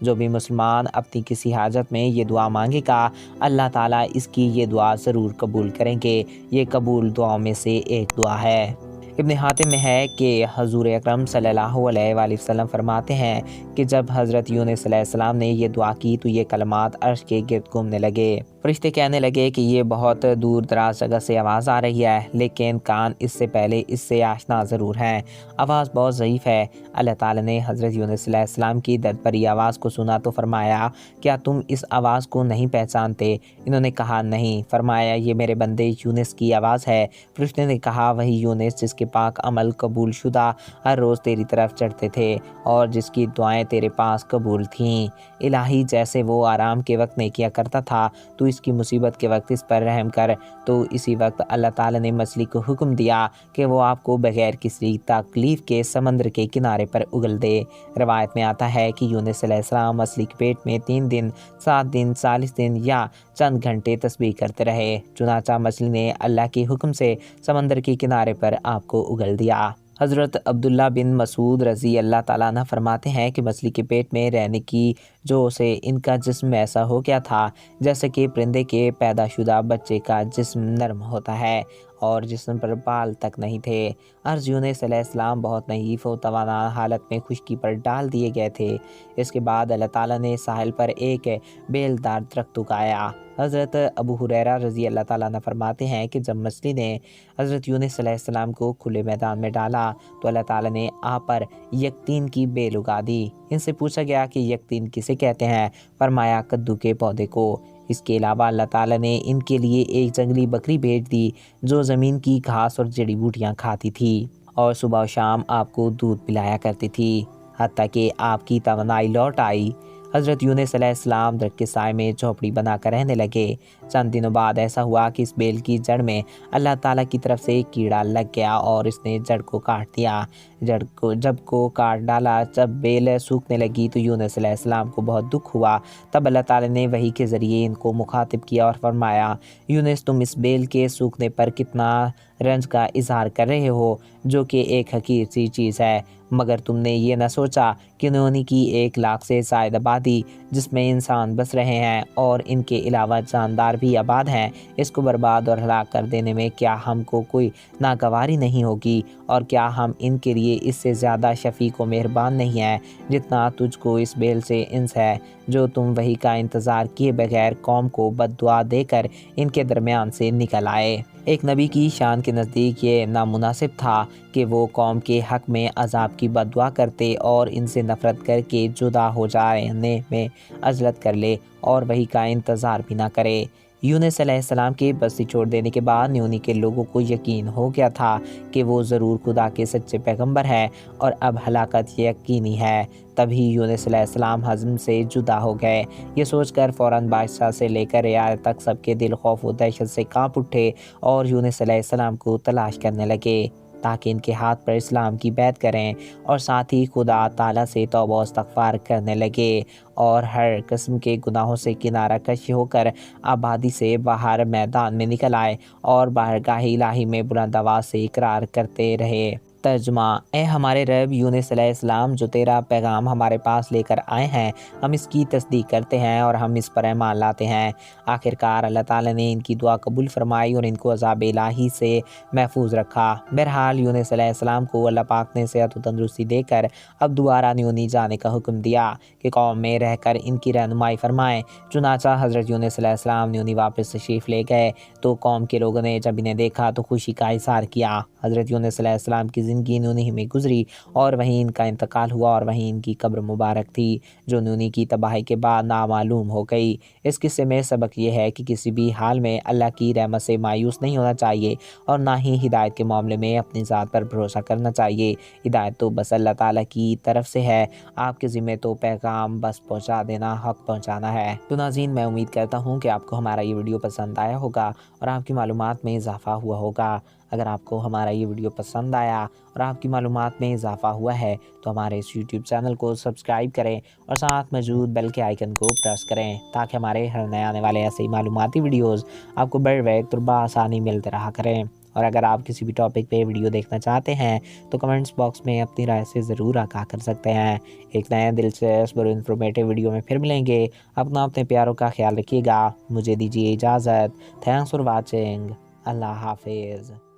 جو بھی مسلمان اپنی کسی حاجت میں یہ دعا مانگے گا اللہ تعالیٰ اس کی یہ دعا ضرور قبول کریں گے۔ یہ قبول دعاؤں میں سے ایک دعا ہے۔ ابن حاتم میں ہے کہ حضور اکرم صلی اللہ علیہ وآلہ وسلم فرماتے ہیں کہ جب حضرت یونس علیہ السلام نے یہ دعا کی تو یہ کلمات عرش کے گرد گھومنے لگے۔ فرشتے کہنے لگے کہ یہ بہت دور دراز جگہ سے آواز آ رہی ہے، لیکن کان اس سے پہلے اس سے آشنا ضرور ہیں۔ آواز بہت ضعیف ہے۔ اللہ تعالیٰ نے حضرت یونس علیہ السلام کی درد بھری آواز کو سنا تو فرمایا کیا تم اس آواز کو نہیں پہچانتے؟ انہوں نے کہا نہیں۔ فرمایا یہ میرے بندے یونس کی آواز ہے۔ فرشتے نے کہا وہی یونس جس کے پاک عمل قبول شدہ ہر روز تیری طرف چڑھتے تھے اور جس کی دعائیں تیرے پاس قبول تھیں۔ الہی جیسے وہ آرام کے وقت نیکیاں کرتا تھا تو اس کی مصیبت کے وقت اس پر رحم کر۔ تو اسی وقت اللہ تعالیٰ نے مچھلی کو حکم دیا کہ وہ آپ کو بغیر کسی تکلیف کے سمندر کے کنارے پر اگل دے۔ روایت میں آتا ہے کہ یونس علیہ السلام مچھلی کے پیٹ میں 3 دن 7 دن 40 دن یا چند گھنٹے تسبیح کرتے رہے، چنانچہ مچھلی نے اللہ کے حکم سے سمندر کے کنارے پر آپ کو اگل دیا۔ حضرت عبداللہ بن مسعود رضی اللہ تعالیٰ عنہ فرماتے ہیں کہ مچھلی کے پیٹ میں رہنے کی جو سے ان کا جسم ایسا ہو گیا تھا جیسے کہ پرندے کے پیدا شدہ بچے کا جسم نرم ہوتا ہے اور جسم پر بال تک نہیں تھے۔ عرض یونس علیہ السلام بہت نحیف و توانا حالت میں خشکی پر ڈال دیے گئے تھے۔ اس کے بعد اللہ تعالیٰ نے ساحل پر ایک بیلدار درخت اگایا۔ حضرت ابو ہریرہ رضی اللہ تعالیٰ عنہ فرماتے ہیں کہ جب مچھلی نے حضرت یونس علیہ السلام کو کھلے میدان میں ڈالا تو اللہ تعالیٰ نے آپ پر یقطین کی بیل اگا دی۔ ان سے پوچھا گیا کہ یقطین کسے کہتے ہیں؟ فرمایا کدو کے پودے کو۔ اس کے علاوہ اللہ تعالیٰ نے ان کے لیے ایک جنگلی بکری بھیج دی جو زمین کی گھاس اور جڑی بوٹیاں کھاتی تھی اور صبح و شام آپ کو دودھ پلایا کرتی تھی حتیٰ کہ آپ کی توانائی لوٹ آئی۔ حضرت یونس علیہ السلام درخت کے سائے میں جھونپڑی بنا کر رہنے لگے۔ چند دنوں بعد ایسا ہوا کہ اس بیل کی جڑ میں اللہ تعالیٰ کی طرف سے ایک کیڑا لگ گیا اور اس نے جڑ کو کاٹ دیا۔ جب کو کاٹ ڈالا، جب بیل سوکھنے لگی تو یونس علیہ السلام کو بہت دکھ ہوا۔ تب اللہ تعالیٰ نے وحی کے ذریعے ان کو مخاطب کیا اور فرمایا یونس تم اس بیل کے سوکھنے پر کتنا رنج کا اظہار کر رہے ہو جو کہ ایک حقیر سی چیز ہے، مگر تم نے یہ نہ سوچا کہ انہوں کی 1 لاکھ سے زائد آبادی جس میں انسان بس رہے ہیں اور ان کے علاوہ جاندار بھی آباد ہیں، اس کو برباد اور ہلاک کر دینے میں کیا ہم کو کوئی ناگواری نہیں ہوگی؟ اور کیا ہم ان کے لیے اس سے زیادہ شفیق و مہربان نہیں ہیں جتنا تجھ کو اس بیل سے انس ہے جو تم وحی کا انتظار کیے بغیر قوم کو بد دعا دے کر ان کے درمیان سے نکل آئے۔ ایک نبی کی شان کے نزدیک یہ نامناسب تھا کہ وہ قوم کے حق میں عذاب کی بد دعا کرتے اور ان سے نفرت کر کے جدا ہو جانے میں عجلت کر لے اور وحی کا انتظار بھی نہ کرے۔ یونس علیہ السلام کے بستی چھوڑ دینے کے بعد نیونی کے لوگوں کو یقین ہو گیا تھا کہ وہ ضرور خدا کے سچے پیغمبر ہیں اور اب ہلاکت یقینی ہے۔ تبھی یونس علیہ السلام حزم سے جدا ہو گئے۔ یہ سوچ کر فوراً بادشاہ سے لے کر رعایا تک سب کے دل خوف و دہشت سے کانپ اٹھے اور یونس علیہ السلام کو تلاش کرنے لگے تاکہ ان کے ہاتھ پر اسلام کی بیعت کریں، اور ساتھ ہی خدا تعالیٰ سے توبہ و استغفار کرنے لگے اور ہر قسم کے گناہوں سے کنارہ کش ہو کر آبادی سے باہر میدان میں نکل آئے اور بارگاہ الہی میں بلند آواز سے اقرار کرتے رہے۔ ترجمہ: اے ہمارے رب یونس علیہ السلام جو تیرا پیغام ہمارے پاس لے کر آئے ہیں، ہم اس کی تصدیق کرتے ہیں اور ہم اس پر ایمان لاتے ہیں۔ آخرکار اللہ تعالیٰ نے ان کی دعا قبول فرمائی اور ان کو عذاب الہی سے محفوظ رکھا۔ بہرحال یونس علیہ السلام کو اللہ پاک نے صحت و تندرستی دے کر اب دوبارہ نیونی جانے کا حکم دیا کہ قوم میں رہ کر ان کی رہنمائی فرمائیں۔ چنانچہ حضرت یونس علیہ السلام نیونی واپس تشریف لے گئے تو قوم کے لوگوں نے جب انہیں دیکھا تو خوشی کا اظہار کیا۔ حضرت یونس علیہ السلام کی زندگی نونی میں گزری اور وہیں ان کا انتقال ہوا اور وہیں ان کی قبر مبارک تھی جو نونی کی تباہی کے بعد نامعلوم ہو گئی۔ اس قصے میں سبق یہ ہے کہ کسی بھی حال میں اللہ کی رحمت سے مایوس نہیں ہونا چاہیے اور نہ ہی ہدایت کے معاملے میں اپنی ذات پر بھروسہ کرنا چاہیے۔ ہدایت تو بس اللہ تعالیٰ کی طرف سے ہے، آپ کے ذمہ تو پیغام بس پہنچا دینا، حق پہنچانا ہے۔ تو ناظرین، میں امید کرتا ہوں کہ آپ کو ہمارا یہ ویڈیو پسند آیا ہوگا اور آپ کی معلومات میں اضافہ ہوا ہوگا۔ اگر آپ کو ہمارا یہ ویڈیو پسند آیا اور آپ کی معلومات میں اضافہ ہوا ہے تو ہمارے اس یوٹیوب چینل کو سبسکرائب کریں اور ساتھ موجود بیل کے آئیکن کو پریس کریں تاکہ ہمارے ہر نئے آنے والے ایسے ہی معلوماتی ویڈیوز آپ کو بر وقت اور بآسانی ملتے رہا کریں۔ اور اگر آپ کسی بھی ٹاپک پہ ویڈیو دیکھنا چاہتے ہیں تو کمنٹس باکس میں اپنی رائے سے ضرور آگاہ کر سکتے ہیں۔ ایک نئے دلچسپ اور انفارمیٹیو ویڈیو میں پھر ملیں گے۔ اپنے پیاروں کا خیال رکھیے گا۔ مجھے دیجیے اجازت۔ Thanks for watching. اللہ حافظ۔